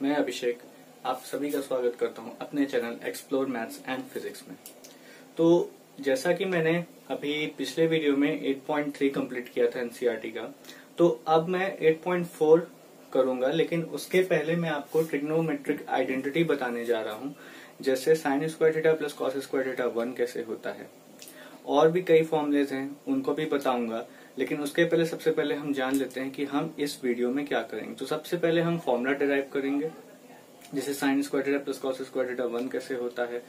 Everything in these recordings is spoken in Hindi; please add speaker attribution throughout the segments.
Speaker 1: मैं अभिषेक आप सभी का स्वागत करता हूं अपने channel explore maths and physics में। तो जैसा कि मैंने अभी पिछले वीडियो में 8.3 कंप्लीट किया था एनसीईआरटी का, तो अब मैं 8.4 करूंगा, लेकिन उसके पहले मैं आपको ट्रिग्नोमेट्रिक आइडेंटिटी बताने जा रहा हूं, जैसे sign square theta plus cos square theta 1 कैसे होता है। और भी कई फॉर्मूलेज हैं, उनको भी बताऊंगा, लेकिन उसके पहले सबसे पहले हम जान लेते हैं कि हम इस वीडियो में क्या करेंगे। तो सबसे पहले हम फॉर्मूला डिराइव करेंगे, जैसे sign square theta plus cos square theta 1 कैसे होता है।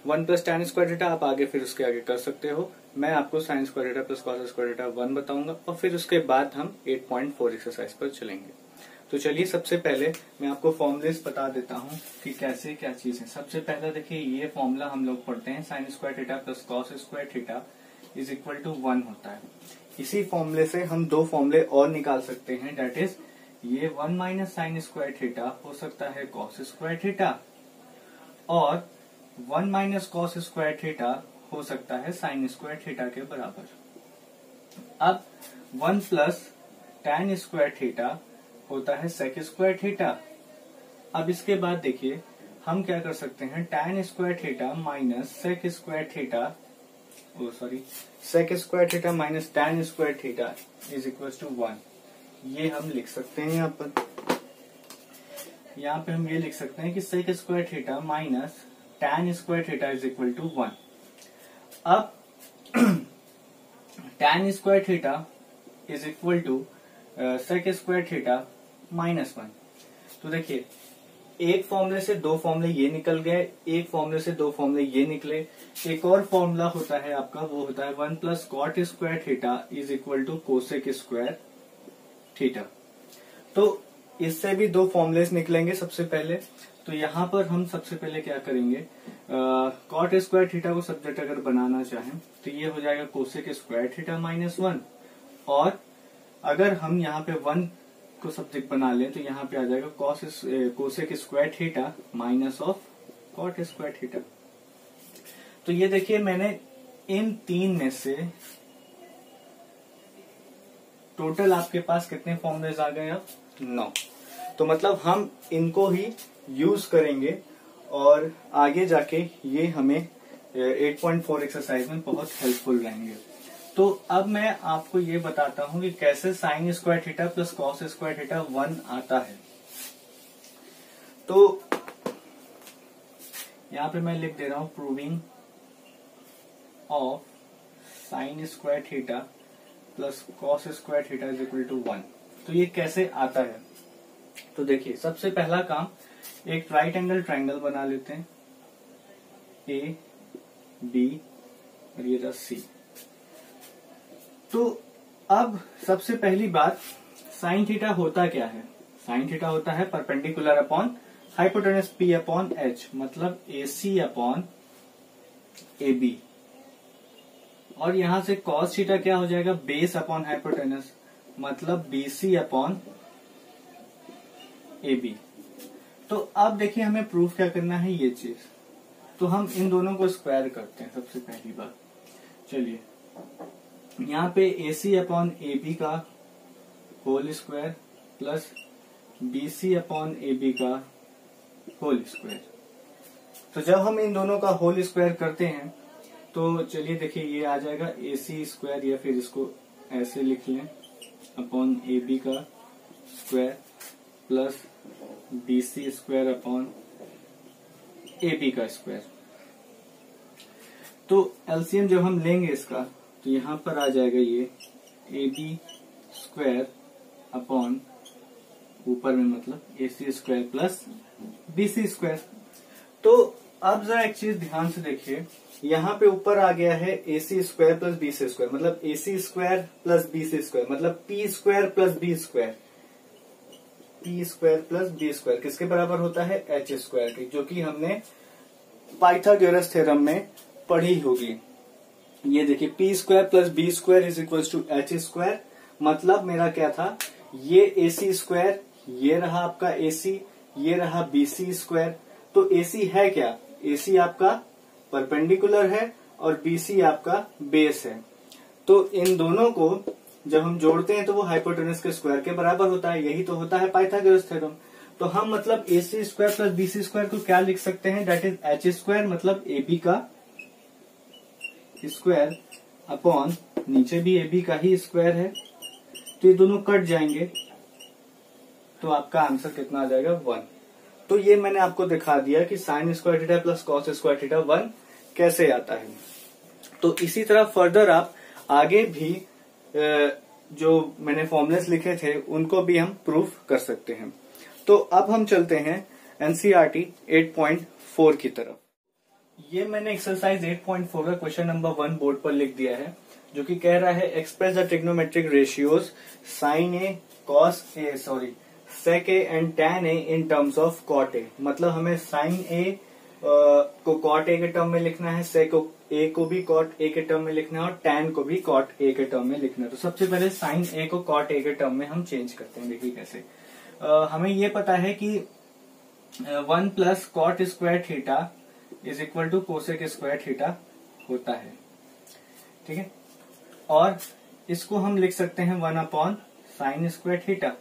Speaker 1: 1 प्लस टैन स्क्वायर थीटा आप आगे फिर उसके आगे कर सकते हो। मैं आपको sign square theta plus cos square theta 1 बताऊंगा और फिर उसके बाद हम 8.4 एक्सरसाइज पर चलेंगे। तो चलिए सबसे पहले मैं आपको फॉर्मुलेस बता देता हूँ कि कैसे क्या चीज है। सबसे पहले देखिए, ये फॉर्मूला हम लोग पढ़ते हैं, sine square theta plus cos square theta is equal to 1 होता है। इसी फॉर्मूले से हम दो फॉर्मूले और निकाल सकते हैं, डेट इज ये 1 माइनस साइन स्क्वायर थीटा हो सकता है कॉस स्क्वायर थीटा, और 1 माइनस कॉस स्क्वायर थीटा हो सकता है साइन स्क्वायर थीटा के बराबर। अब 1 प्लस टैन स्क्वायर थीटा होता है सेक स्क्वायर थीटा। अब इसके बाद देखिए हम क्या कर सकते हैं, tan square theta minus sec square theta, sec square theta minus tan square theta is equal to 1। ये हम लिख सकते हैं यहाँ पे हम ये लिख सकते हैं कि sec square theta minus tan square theta is equal to 1। अब tan square theta is equal to sec square theta minus 1। तो देखिए, एक फॉर्मूले से दो फॉर्मूले ये निकल गए, एक फॉर्मूले से दो फॉर्मूले ये निकले। एक और फॉर्मूला होता है आपका, वो होता है 1 plus cot square theta is equal to cosec square theta. तो इससे भी दो फॉर्मूलेस निकलेंगे सबसे पहले। तो यहाँ पर हम सबसे पहले क्या करेंगे, कॉट स्क्वायर थीटा को सब्जेक्ट अगर बनाना चाहें तो ये हो जाएगा कोसेक स्क्वायर थीटा माइनस 1, और अगर हम यहाँ पे 1 को सब्जेक्ट बना लें तो यहाँ पे आ जाएगा cosec square theta minus of cot square theta. तो ये देखिए, मैंने इन तीन में से टोटल आपके पास कितने फॉर्मूलेज आ गए, अब 9। तो मतलब हम इनको ही यूज करेंगे और आगे जाके ये हमें 8.4 एक्सरसाइज में बहुत हेल्पफुल रहेंगे। तो अब मैं आपको ये बताता हूं कि कैसे sign square theta plus cos square theta 1 आता है। तो यहां पे मैं लिख दे रहा हूं, proving of sine square theta plus cos square theta is equal to 1। तो ये कैसे आता है, तो देखिए सबसे पहला काम, एक राइट एंगल ट्राइंगल बना लेते हैं, ए बी और ये रहा सी। तो अब सबसे पहली बात, साइन थीटा होता क्या है। साइन थीटा होता है perpendicular upon hypotenuse P upon H, मतलब A C upon A B. और यहां से कॉस थीटा क्या हो जाएगा, बेस अपॉन हाइपोटेनस, मतलब B C upon A B. तो अब देखिए हमें प्रूफ क्या करना है ये चीज। तो हम इन दोनों को स्क्वायर करते हैं सबसे पहली बार। चलिए, यहाँ पे A C upon A B का whole square plus B C upon A B का होल स्क्वायर। तो जब हम इन दोनों का होल स्क्वायर करते हैं तो चलिए देखिए, ये आ जाएगा ए सी स्क्वायर, या फिर इसको ऐसे लिख लें, अपॉन ए बी का square plus B C square upon A B का स्क्वायर। तो एलसीएम जब हम लेंगे इसका, तो यहां पर आ जाएगा ये ए बी स्क्वायर अपॉन ऊपर में मतलब A C square plus B C square. तो अब जरा एक चीज ध्यान से देखिए, यहाँ पे ऊपर आ गया है A C square plus B C square, मतलब A C square plus B C square, मतलब P square plus B square, P square plus B square किसके बराबर होता है, एच स्क्वायर की, जो कि हमने पाइथागोरस थ्योरम में पढ़ी होगी। ये देखिए, P square plus B square is equal to H square. मतलब मेरा क्या था, ये ए सी स्क्वायर, ये रहा आपका ए सी, ये रहा बी सी स्क्वायर। तो ए सी है क्या, ए सी आपका परपेंडिकुलर है और बी सी आपका बेस है। तो इन दोनों को जब हम जोड़ते हैं तो वो हाइपोटेनस के स्क्वायर के बराबर होता है। यही तो होता है पाइथागोरस थ्योरम। तो तो हम मतलब A C square plus B C square को क्या लिख सकते हैं, दैट इज एच स्क्वायर, मतलब ए बी का स्क्वायर अपॉन नीचे भी ए बी का ही स्क्वायर है, तो ये दोनों कट जाएंगे, तो आपका आंसर कितना आ जाएगा 1। तो ये मैंने आपको दिखा दिया कि sign square theta plus cos square theta 1 कैसे आता है। तो इसी तरह फर्दर आप आगे भी जो मैंने फॉर्मुलेस लिखे थे उनको भी हम प्रूफ कर सकते हैं। तो अब हम चलते हैं एनसीईआरटी 8.4 की तरफ। ये मैंने एक्सरसाइज 8.4 का क्वेश्चन नंबर 1 बोर्ड पर लिख दिया है, जो कि कह रहा है express the trigonometric ratios sine A cos A sec A and tan A in terms of cot A. मतलब हमें साइन ए को कॉट ए के टर्म में लिखना है, सेक ए को भी कॉट ए के टर्म में लिखना है और टैन को भी कॉट ए के टर्म में लिखना है। तो सबसे पहले साइन ए को कॉट ए के टर्म में हम चेंज करते हैं। देखिए कैसे, हमें ये पता है कि 1 plus cot square theta is equal to cosec square theta होता है, ठीक है। और इसको हम लिख सकते हैं 1 अपॉन साइन स्क्वायर थीटा,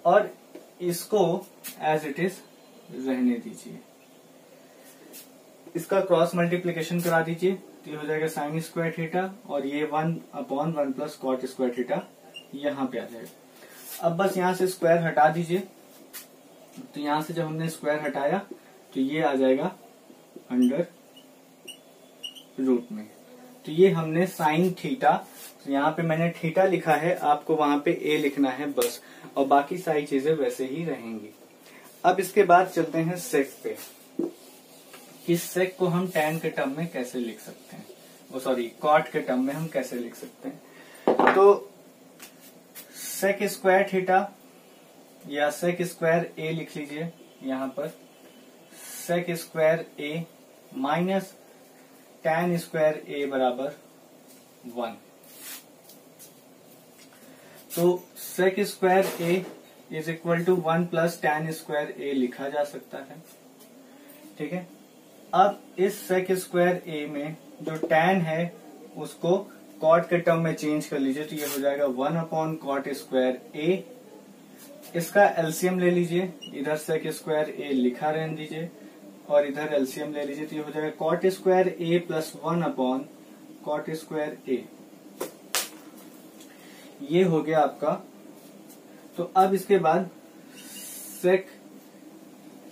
Speaker 1: और इसको एज इट इज रहने दीजिए। इसका क्रॉस मल्टीप्लीकेशन करा दीजिए, तो ये हो जाएगा साइन स्क्वायर थीटा, और ये 1 upon 1 plus cot square theta यहां पे आ जाएगा। अब बस यहां से स्क्वायर हटा दीजिए, तो यहां से जब हमने स्क्वायर हटाया तो ये आ जाएगा अंडर रूट में। तो ये हमने साइन थीटा, तो यहाँ पे मैंने थीटा लिखा है, आपको वहां पे ए लिखना है बस, और बाकी सारी चीजें वैसे ही रहेंगी। अब इसके बाद चलते हैं सेक पे। इस सेक को हम टैन के टर्म में कैसे लिख सकते हैं, कॉट के टर्म में हम कैसे लिख सकते हैं। तो सेक स्क्वायर थीटा या सेक स्क्वायर ए लिख लीजिए यहाँ पर, sec square A minus tan square A बराबर 1। तो sec square A is equal to 1 plus tan square A लिखा जा सकता है, ठीक है। अब इस सेक स्क्वायर ए में जो टैन है उसको कॉट के टर्म में चेंज कर लीजिए, तो ये हो जाएगा 1 अपॉन कॉट स्क्वायर ए। इसका एलसीएम ले लीजिए, इधर सेक स्क्वायर ए लिखा रहने दीजिए और इधर एलसीएम ले लीजिए, तो ये हो जाएगा cot square A plus 1 upon cot square ए। ये हो गया आपका। तो अब इसके बाद सेक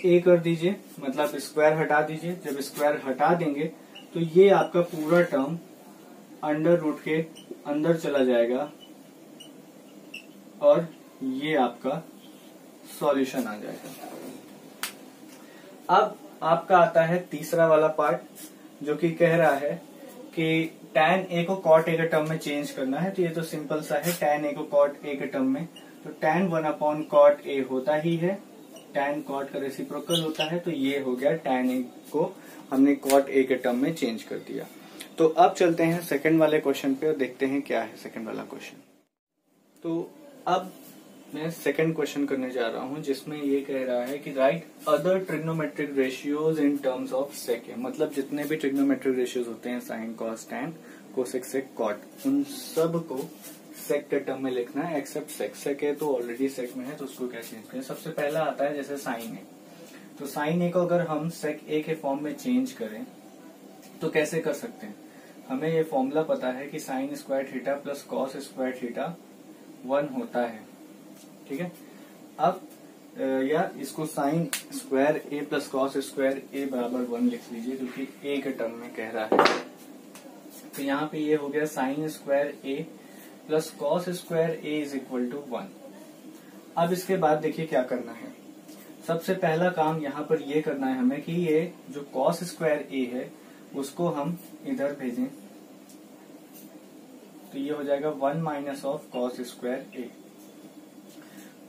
Speaker 1: ए कर दीजिए, मतलब स्क्वायर हटा दीजिए। जब स्क्वायर हटा देंगे तो ये आपका पूरा टर्म अंडर रूट के अंदर चला जाएगा और ये आपका सॉल्यूशन आ जाएगा। अब आपका आता है तीसरा वाला पार्ट, जो कि कह रहा है कि tan a को cot a के टर्म में चेंज करना है। तो ये तो सिंपल सा है, tan a को cot a के टर्म में, तो tan 1 अपॉन cot a होता ही है, tan cot का रेसिप्रोकल होता है, तो ये हो गया tan a को हमने cot a के टर्म में चेंज कर दिया। तो अब चलते हैं सेकंड वाले क्वेश्चन पे और देखते हैं क्या है सेकंड वाला क्वेश्चन। तो अब मैं सेकंड क्वेश्चन करने जा रहा हूं, जिसमें ये कह रहा है कि write other trigonometric ratios in terms of sec. मतलब जितने भी ट्रिग्नोमेट्रिक रेशियोज होते हैं, sine cos tan cosec sec cot, उन सब को सेक के टर्म में लिखना है एक्सेप्ट सेक। सेक है तो ऑलरेडी सेक में है, तो उसको क्या चेंज करें। सबसे पहला आता है जैसे साइन ए, तो साइन ए को अगर हम सेक ए के फॉर्म में चेंज करें तो कैसे कर सकते हैं। हमें ये फॉर्मूला पता है कि sign square theta plus cos square theta 1 होता है, ठीक है। अब या इसको sign square A plus cos square A बराबर 1 लिख लीजिए, क्योंकि ए के टर्म में कह रहा है। तो यहाँ पे ये हो गया sine square A plus cos square A is equal to 1। अब इसके बाद देखिए क्या करना है। सबसे पहला काम यहाँ पर ये करना है हमें कि ये जो कॉस स्क्वायर ए है उसको हम इधर भेजें, तो ये हो जाएगा 1 minus of cos square A.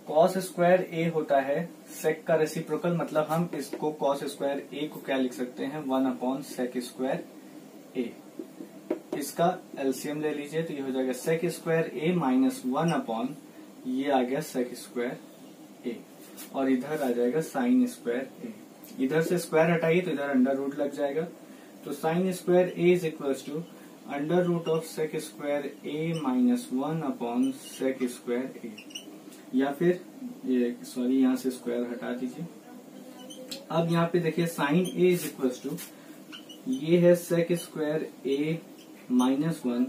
Speaker 1: Cos square A होता है सेक का रेसिप्रोकल, मतलब हम इसको कॉस स्क्वायर ए को क्या लिख सकते हैं 1 अपॉन सेक स्क्वायर ए। इसका एलसीएम ले लीजिए, तो ये हो जाएगा sec square A minus 1 upon ये आ गया सेक स्क्वायर ए, और इधर आ जाएगा साइन स्क्वायर ए। इधर से स्क्वायर हटाइए तो इधर अंडर रूट लग जाएगा, तो sine square A is equal to under root of sec square A minus 1 upon sec square A. या फिर ये सॉरी यहाँ से स्क्वायर हटा दीजिए। अब यहाँ पे देखिए sine A is equal to ये है सेक स्क्वायर ए -1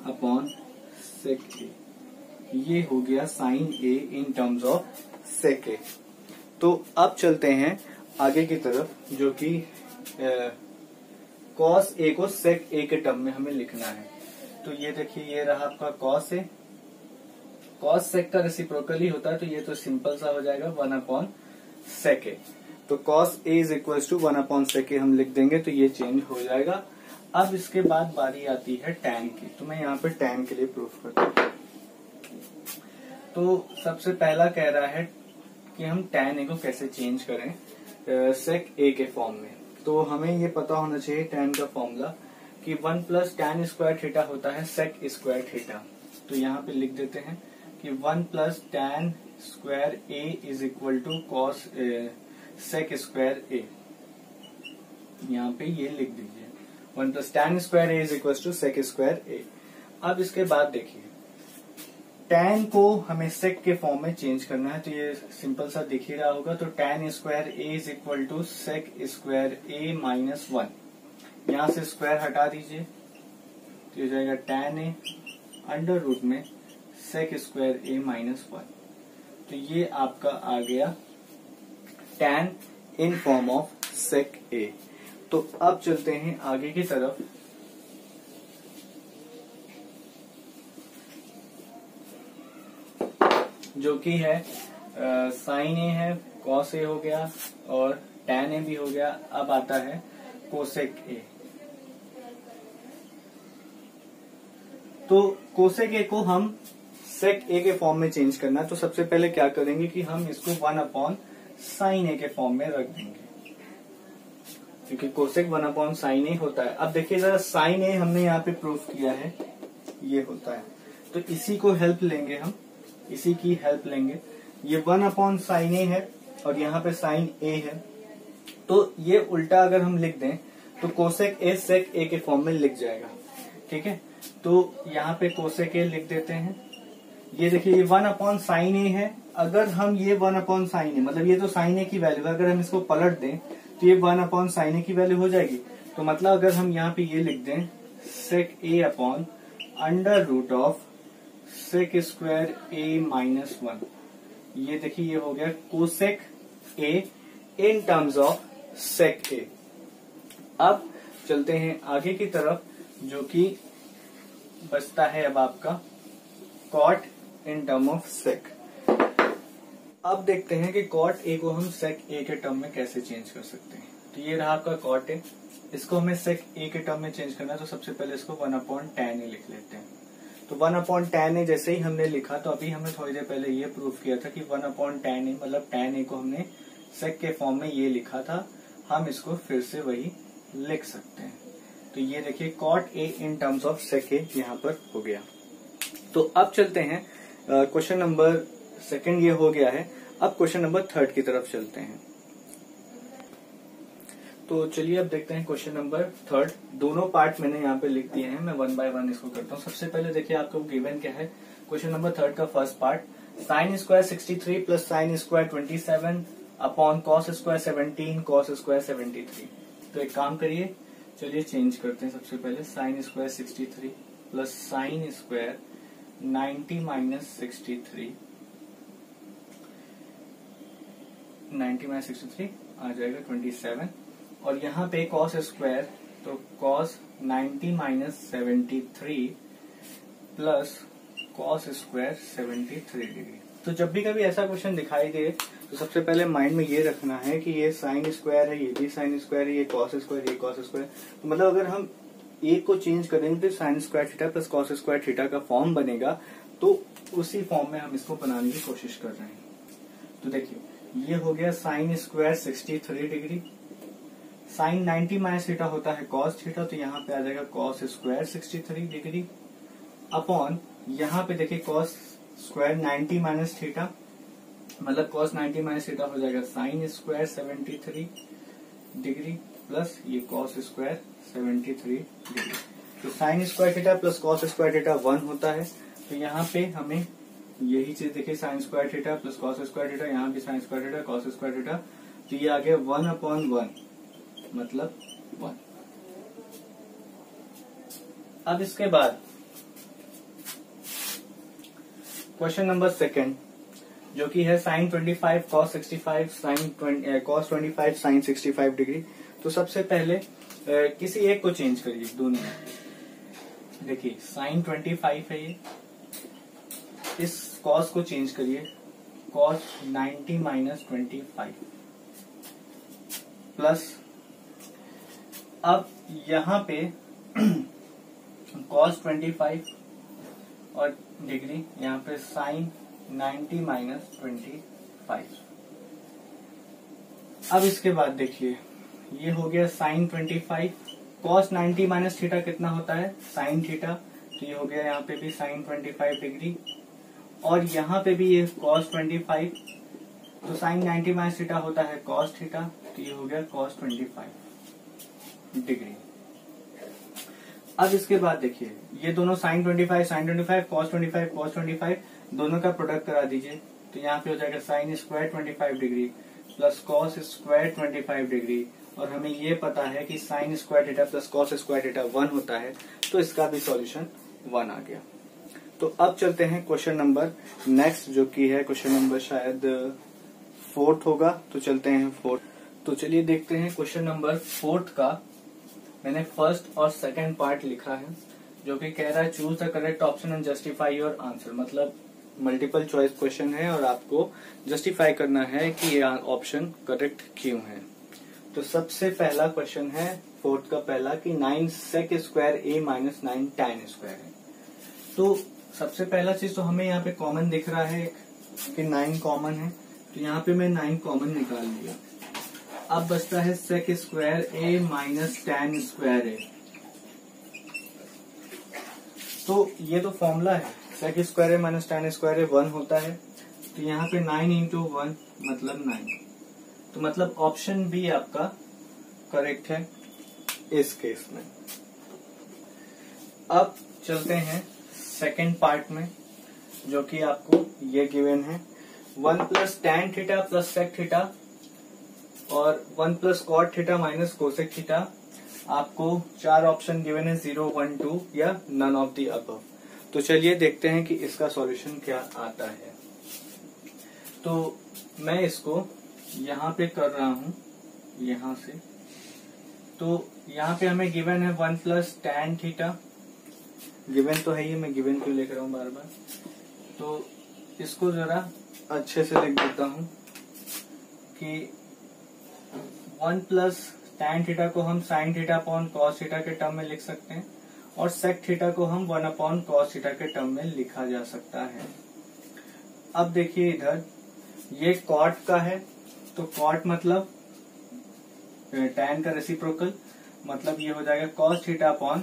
Speaker 1: अपॉन सेक ए। ये हो गया sine A in terms of sec A. तो अब चलते हैं आगे की तरफ, जो कि कॉस ए को सेक ए के टर्म में हमें लिखना है। तो ये देखिए ये रहा आपका कॉस ए। कॉस सेक का रेसिप्रोकली होता है, तो ये तो सिंपल सा हो जाएगा 1 अपॉन सेक ए। तो cos A is equal to 1 upon sec A हम लिख देंगे, तो ये चेंज हो जाएगा। अब इसके बाद बारी आती है टैन की, तो मैं यहाँ पे टैन के लिए प्रूफ करता हूँ। तो सबसे पहला कह रहा है कि हम टैन ए को कैसे चेंज करें सेक ए के फॉर्म में। तो हमें ये पता होना चाहिए टैन का फॉर्मूला कि 1 प्लस टैन स्क्वायर थीटा होता है सेक स्क्वायर थीटा। तो यहाँ पे लिख देते हैं कि 1 plus tan square A is equal to cos sec square A. यहाँ पे ये लिख दीजिए 1 plus tan square A is equal to sec square A. अब इसके बाद देखिए टैन को हमें सेक के फॉर्म में चेंज करना है, तो ये सिंपल सा दिख ही रहा होगा। तो tan square A is equal to sec square A -1। यहाँ से स्क्वायर हटा दीजिए, तो ये जाएगा टैन ए अंडर रूट में सेक स्क्वायर ए -1। तो ये आपका आ गया tan in form of sec A. तो अब चलते हैं आगे की तरफ। जो कि है साइन ए है, कॉस ए हो गया और टैन ए भी हो गया। अब आता है कोसेक ए। तो कोसेक ए को हम सेक ए के फॉर्म में चेंज करना है। तो सबसे पहले क्या करेंगे कि हम इसको 1 अपॉन साइन ए के फॉर्म में रख देंगे, क्योंकि कोसेक 1 अपॉन साइन ए होता है। अब देखिए जरा साइन ए हमने यहाँ पे प्रूफ किया है, ये होता है। तो इसी को हेल्प लेंगे हम, इसी की हेल्प लेंगे। ये 1 अपॉन साइन ए है और यहाँ पे साइन ए है। तो ये उल्टा अगर हम लिख दें तो कोसेक ए सेक ए के फॉर्म में लिख जाएगा। ठीक है, तो यहाँ पे कोसेक ए लिख देते हैं। ये देखिए ये 1 अपॉन साइन ए है। अगर हम ये 1 अपॉन साइन ए, मतलब ये तो साइन ए की वैल्यू है, अगर हम इसको पलट दें तो ये 1 अपॉन साइन ए की वैल्यू हो जाएगी। तो मतलब अगर हम यहाँ पे ये लिख दें sec A upon under root of sec square A -1, ये देखिए ये हो गया cosec A in terms of sec A. अब चलते हैं आगे की तरफ, जो कि बचता है अब आपका cot in term of sec. अब देखते हैं कि कॉट ए को हम सेक ए के टर्म में कैसे चेंज कर सकते हैं। तो ये रहा आपका कॉट ए, इसको हमें सेक ए के टर्म में चेंज करना है। तो सबसे पहले इसको 1 अपॉन टैन ए लिख लेते हैं। तो 1 अपॉन टैन ए जैसे ही हमने लिखा, तो अभी हमने थोड़ी देर पहले ये प्रूफ किया था कि 1 अपॉन टैन ए मतलब टैन ए को हमने सेक के फॉर्म में ये लिखा था, हम इसको फिर से वही लिख सकते हैं। तो ये देखिए cot A in terms of sec A यहाँ पर हो गया। तो अब चलते हैं क्वेश्चन नंबर 2 ये हो गया है। अब क्वेश्चन नंबर 3 की तरफ चलते हैं। तो चलिए अब देखते हैं क्वेश्चन नंबर 3। दोनों पार्ट मैंने यहाँ पे लिख दिए हैं, मैं 1 बाय 1 इसको करता हूँ। सबसे पहले देखिए आपको गिवन क्या है। क्वेश्चन नंबर 3 का first part, sign square 63 plus sine square 27 upon cos square 17 cos square 73। तो एक काम करिए, चलिए चेंज करते हैं। सबसे पहले sign square 63 plus sine square 90 minus 63, 90 minus 63 आ जाएगा 27। और यहाँ पे कॉस स्क्वायर, तो cos 90 minus 73 plus cos square 73 degree. तो जब भी कभी ऐसा क्वेश्चन दिखाई दे तो सबसे पहले माइंड में ये रखना है कि ये साइन स्क्वायर है, ये भी साइन स्क्वायर है, ये कॉस स्क्वायर, ये कॉस स्क्वायर। तो मतलब अगर हम एक को चेंज करेंगे तो sine square theta plus cos square theta का फॉर्म बनेगा। तो उसी फॉर्म में हम इसको बनाने की कोशिश कर रहे हैं। तो देखिए ये हो गया sine square 63 degree, sine 90 minus theta होता है कॉस थीटा, तो यहाँ पे आ जाएगा कॉस स्क्वायर 63 डिग्री अपॉन यहाँ पे देखिए कॉस स्क्वायर 90 माइनस थीटा, मतलब कॉस 90 माइनस थीटा हो जाएगा साइन स्क्वायर 73 डिग्री प्लस ये कॉस स्क्वायर 73 डिग्री। तो sine square theta plus cos square theta 1 होता है। तो यहाँ पे हमें यही चीज देखिए sign square theta plus cos square theta, यहाँ भी sign square theta cos square theta, तो ये आ गया 1/1 मतलब 1। अब इसके बाद क्वेश्चन नंबर सेकेंड जो कि है sine 25 cos 65 cos 25 sine 65 degree. तो सबसे पहले किसी एक को चेंज करिए दोनों में। देखिए साइन 25 है ये, इस कॉस को चेंज करिए कॉस 90 माइनस 25 प्लस अब यहां पे कॉस 25 और डिग्री, यहाँ पे साइन 90 माइनस 25। अब इसके बाद देखिए ये हो गया साइन 25 कॉस 90 माइनस थीटा कितना होता है साइन थीटा, तो ये हो गया यहाँ पे भी साइन 25 डिग्री, और यहाँ पे भी ये कॉस 25 तो साइन 90 माइनस थीटा होता है कॉस थीटा, तो ये हो गया कॉस 25 डिग्री। अब इसके बाद देखिए ये दोनों साइन 25 कॉस 25 दोनों का प्रोडक्ट करा दीजिए, तो यहाँ पे हो जाएगा sine square 25 degree plus cos square 25 degree, और हमें ये पता है कि sign square theta plus cos square theta 1 होता है, तो इसका भी सॉल्यूशन 1 आ गया। तो अब चलते हैं क्वेश्चन नंबर नेक्स्ट जो कि है क्वेश्चन नंबर शायद 4th होगा, तो चलते हैं 4th। तो चलिए देखते हैं क्वेश्चन नंबर 4th का। मैंने फर्स्ट और सेकंड पार्ट लिखा है जो कि कह रहा है choose the correct option and justify your answer, मतलब मल्टीपल चॉइस क्वेश्चन है और आपको जस्टिफाई करना है कि ये ऑप्शन करेक्ट क्यों है। तो सबसे पहला क्वेश्चन है 4th का पहला कि 9 sec square a minus 9 tan square है। तो सबसे पहला चीज तो हमें यहाँ पे कॉमन दिख रहा है कि 9 कॉमन है, तो यहाँ पे मैं 9 कॉमन निकाल लिया। अब बचता है sec square a minus tan square a। तो ये तो फॉर्मूला है, sec square a minus tan square a 1 होता है, तो यहाँ पे 9 इंटू 1 मतलब 9, तो मतलब ऑप्शन बी आपका करेक्ट है इस केस में। अब चलते हैं सेकेंड पार्ट में जो कि आपको ये गिवन है 1 plus tan theta plus sec theta और 1 plus cot theta minus cosec theta. आपको 4 ऑप्शन गिवन है 0, 1, 2 या नन ऑफ दी अबव। तो चलिए देखते हैं कि इसका सॉल्यूशन क्या आता है। तो मैं इसको यहाँ पे कर रहा हूँ यहाँ से, तो यहाँ पे हमें गिवन है 1 प्लस टैन थीटा, गिवन तो है ही, मैं गिवन क्यों लिख रहा हूँ बार बार, तो इसको जरा अच्छे से लिख देता हूँ कि 1 प्लस टैन थीटा को हम sine theta upon cos theta के टर्म में लिख सकते हैं और सेक थीटा को हम 1 अपॉन कॉस थीटा के टर्म में लिखा जा सकता है। अब देखिए इधर ये कॉट का है, तो कॉट मतलब टैन का रेसिप्रोकल, मतलब ये हो जाएगा cos theta upon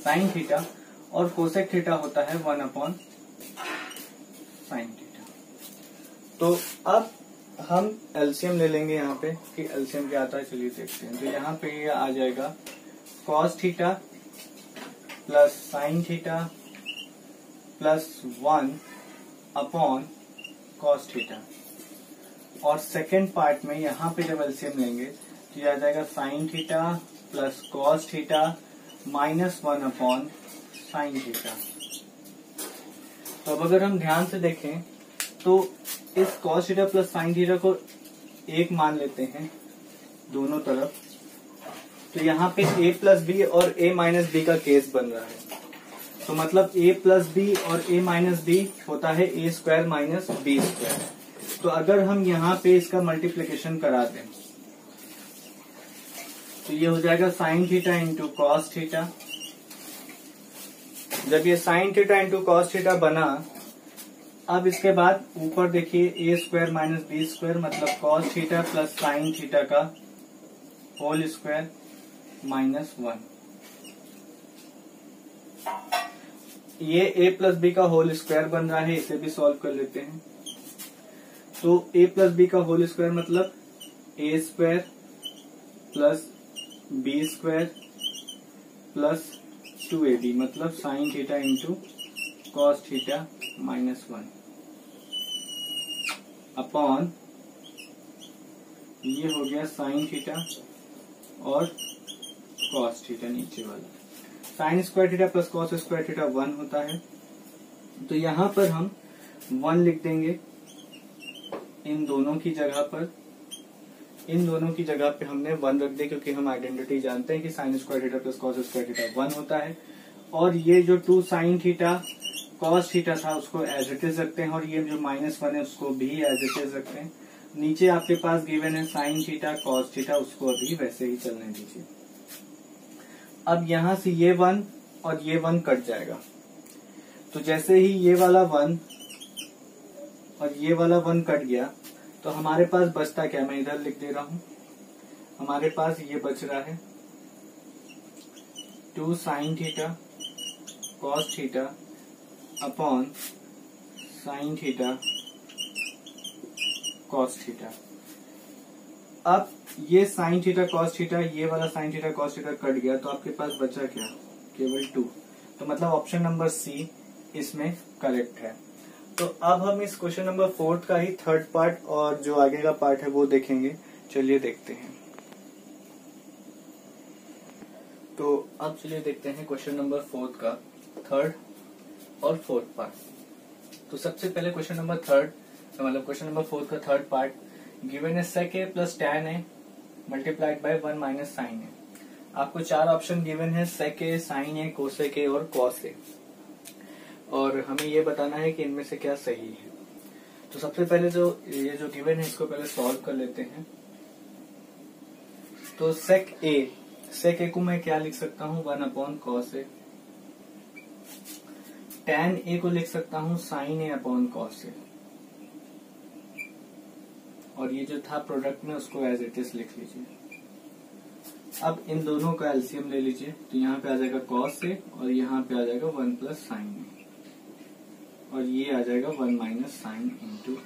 Speaker 1: sine theta, और कोसेक थीटा होता है 1 अपॉन साइन थीटा। तो अब हम एलसीएम ले लेंगे यहाँ पे कि एलसीएम क्या आता है, चलिए देखते हैं। तो यहाँ पे ये आ जाएगा cos theta plus sine theta plus 1 upon cos theta, और सेकेंड पार्ट में यहाँ पे जब एलसीएम लेंगे तो ये आ जाएगा sine theta plus cos theta minus 1 upon sine theta. तो अब अगर हम ध्यान से देखें तो इस cos theta plus sine theta को एक मान लेते हैं दोनों तरफ, तो यहाँ पे a प्लस बी और a माइनस बी का केस बन रहा है। तो मतलब a प्लस बी और a माइनस बी होता है a square minus B square. तो अगर हम यहाँ पे इसका मल्टीप्लिकेशन करा दें तो ये हो जाएगा sine theta into cos theta. जब ये sine theta into cos theta बना, अब इसके बाद ऊपर देखिए a square minus B square मतलब cos theta plus sine theta का होल स्क्वायर माइनस 1। ये a प्लस बी का होल स्क्वायर बन रहा है, इसे भी सॉल्व कर लेते हैं। तो a प्लस बी का होल स्क्वायर मतलब a square plus B square plus 2ab मतलब sine theta into cos theta -1 upon ये हो गया साइन थीटा और कॉस थीटा नीचे वाला। Sine square theta plus cos square theta 1 होता है, तो यहां पर हम 1 लिख देंगे इन दोनों की जगह पर। इन दोनों की जगह पे हमने 1 रख दिया क्योंकि हम आइडेंटिटी जानते हैं कि sign square theta plus cos square theta 1 होता है। और ये जो 2 साइन थीटा कॉस थीटा था उसको एज इट इज रखते हैं, और ये जो -1 है उसको भी एज इट इज रखते हैं। नीचे आपके पास गिवन है साइन थीटा कॉस थीटा, उसको अभी वैसे ही चलने दीजिए। अब यहां से ये 1 और ये 1 कट जाएगा, तो जैसे ही ये वाला 1 और ये वाला 1 कट गया तो हमारे पास बचता क्या, मैं इधर लिख दे रहा हूं। हमारे पास ये बच रहा है 2 sine theta cos theta upon sine theta cos theta. अब ये साइन थीटा कॉस थीटा, ये वाला sine theta cos theta cut गया, तो आपके पास बचा क्या, केवल 2। तो मतलब ऑप्शन नंबर सी इसमें करेक्ट है। तो अब हम इस क्वेश्चन नंबर 4 का ही थर्ड पार्ट और जो आगे का पार्ट है वो देखेंगे। चलिए देखते हैं। तो अब चलिए देखते हैं क्वेश्चन नंबर 4 का थर्ड और फोर्थ पार्ट। तो सबसे पहले क्वेश्चन नंबर 3 मतलब क्वेश्चन नंबर 4 का थर्ड पार्ट, गिवन है sec a plus tan a multiplied by 1 minus sine a। आपको 4 ऑप्शन गिवन है, sec a, sin a, cosec a और cos a, और हमें ये बताना है कि इनमें से क्या सही है। तो सबसे पहले जो ये जो गिवन है इसको पहले सॉल्व कर लेते हैं। तो sec a को मैं क्या लिख सकता हूँ, 1 upon cos a। tan a को लिख सकता हूँ sin a upon cos a, और ये जो था प्रोडक्ट में उसको एज इट इज लिख लीजिए। अब इन दोनों का एलसीएम ले लीजिए, तो यहाँ पे आ जाएगा cos a और यहाँ पे आ जाएगा 1 प्लस साइन a, और ये आ जाएगा 1 माइनस साइन इंटू a।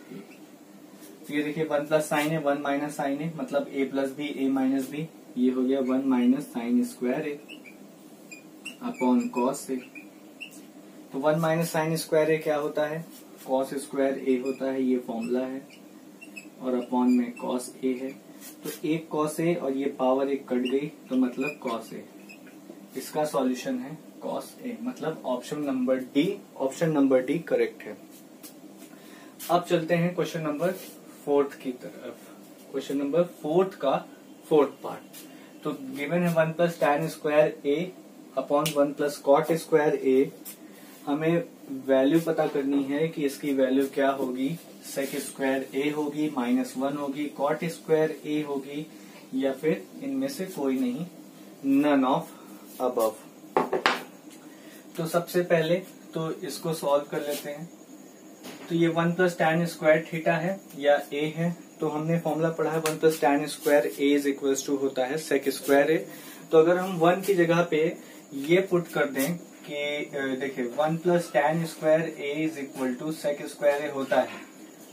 Speaker 1: तो ये देखिए 1 प्लस साइन है 1 माइनस साइन है, मतलब a plus B a minus B, ये हो गया 1 minus sine square a upon cos a। तो 1 माइनस साइन स्क्वायर a क्या होता है, कॉस स्क्वायर a होता है, ये फॉर्मूला है, और अपॉन में कॉस a है। तो एक कॉस a और ये पावर एक कट गई, तो मतलब कॉस a। इसका सॉल्यूशन है कॉस a, मतलब ऑप्शन नंबर डी करेक्ट है। अब चलते हैं क्वेश्चन नंबर 4 की तरफ। क्वेश्चन नंबर 4 का फोर्थ पार्ट। तो गिवन है 1 plus tan square a upon 1 plus cot square a। हमें वैल्यू पता करनी है कि इसकी वैल्यू क्या होगी, सेक स्क्वायर a होगी, -1 होगी, कॉट स्क्वायर a होगी, या फिर इनमें से कोई नहीं, नन ऑफ अबव। तो सबसे पहले तो इसको सॉल्व कर लेते हैं। तो ये 1 प्लस टैन स्क्वायर थीटा है या a है, तो हमने फॉर्मूला पढ़ा है 1 plus tan square a is equals to होता है सेक स्क्वायर a। तो अगर हम 1 की जगह पे ये पुट कर दें कि देखिए 1 plus tan square a is equal to sec square a होता है,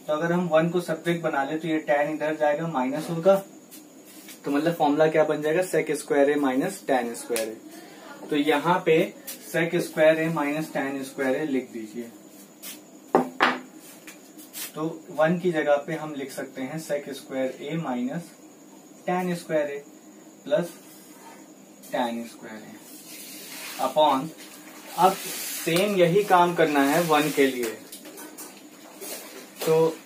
Speaker 1: तो अगर हम 1 को सब्ट्रैक्ट बना ले तो ये टैन इधर जाएगा, माइनस होगा, तो मतलब फॉर्मूला क्या बन जाएगा, sec square a minus tan square a। तो यहाँ पे sec square a minus tan square a लिख दीजिए। तो 1 की जगह पे हम लिख सकते हैं sec square a minus tan square a plus tan square a upon, अब सेम यही काम करना है 1 के लिए। तो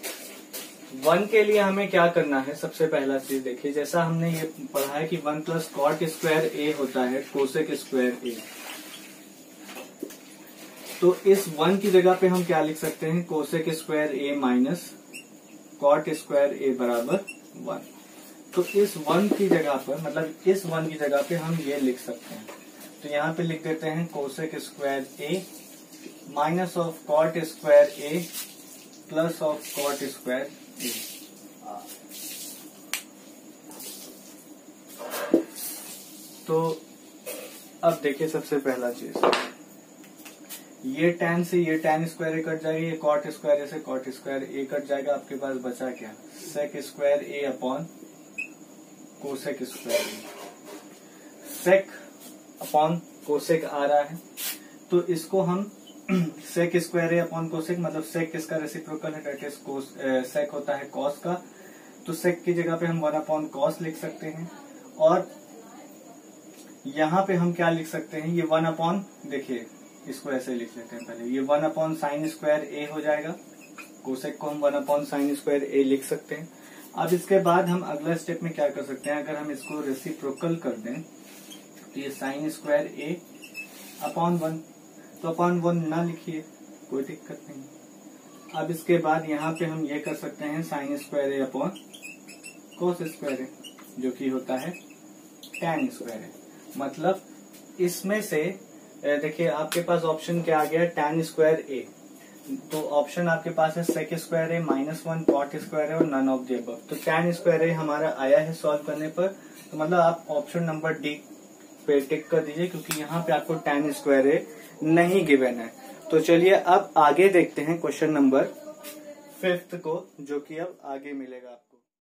Speaker 1: 1 के लिए हमें क्या करना है, सबसे पहला चीज देखिए, जैसा हमने ये पढ़ा है कि 1 प्लस कॉट स्क्वायर a होता है कोसेक स्क्वायर a। तो इस 1 की जगह पे हम क्या लिख सकते हैं, cosec square a minus cot square a बराबर 1। तो इस 1 की जगह पर, मतलब इस 1 की जगह पे हम ये लिख सकते हैं। तो यहाँ पे लिख देते हैं cosec square a minus of cot square a plus of cot square a। तो अब देखिए सबसे पहला चीज, ये टैन से ये टैन स्क्वायर a कट जाएगा, ये कॉट स्क्वायर a से कॉट स्क्वायर a कट जाएगा, आपके पास बचा क्या, sec square a upon cosec square a। Sec upon cosec आ रहा है, तो इसको हम sec square A upon cosec, मतलब सेक किसका रेसिप्रोकल है, डेट इज सेक होता है कॉस का, तो सेक की जगह पे हम 1 अपॉन कॉस लिख सकते हैं। और यहाँ पे हम क्या लिख सकते हैं, ये 1 अपॉन, देखिए इसको ऐसे लिख लेते हैं पहले, ये 1 अपॉन साइन स्क्वायर ए हो जाएगा, कोसेक को हम 1 अपॉन साइन स्क्वायर ए लिख सकते हैं। अब इसके बाद हम अगला स्टेप में क्या कर सकते हैं, अगर हम इसको रेसिप्रोकल कर दें तो ये साइन स्क्वायर ए अपॉन 1, तो अपॉन 1 ना लिखिए, कोई दिक्कत नहीं। अब इसके बाद यहाँ पे हम ये कर सकते हैं sine square A upon cos square ए, जो कि होता है टैन स्क्वायर ए। मतलब इसमें से देखिए आपके पास ऑप्शन क्या आ गया, टैन स्क्वायर ए, तो ऑप्शन आपके पास है सेक स्क्वायर ए, -1 कॉट स्क्वायर ए और नन ऑफ द अबव। तो टैन स्क्वायर ए हमारा आया है सॉल्व करने पर, तो मतलब आप ऑप्शन नंबर डी पे टिक कर दीजिए, क्योंकि यहाँ पे आपको टैन स्क्वायर ए नहीं गिवन है। तो चलिए अब आगे देखते हैं क्वेश्चन नंबर 5 को, जो कि अब आगे मिलेगा।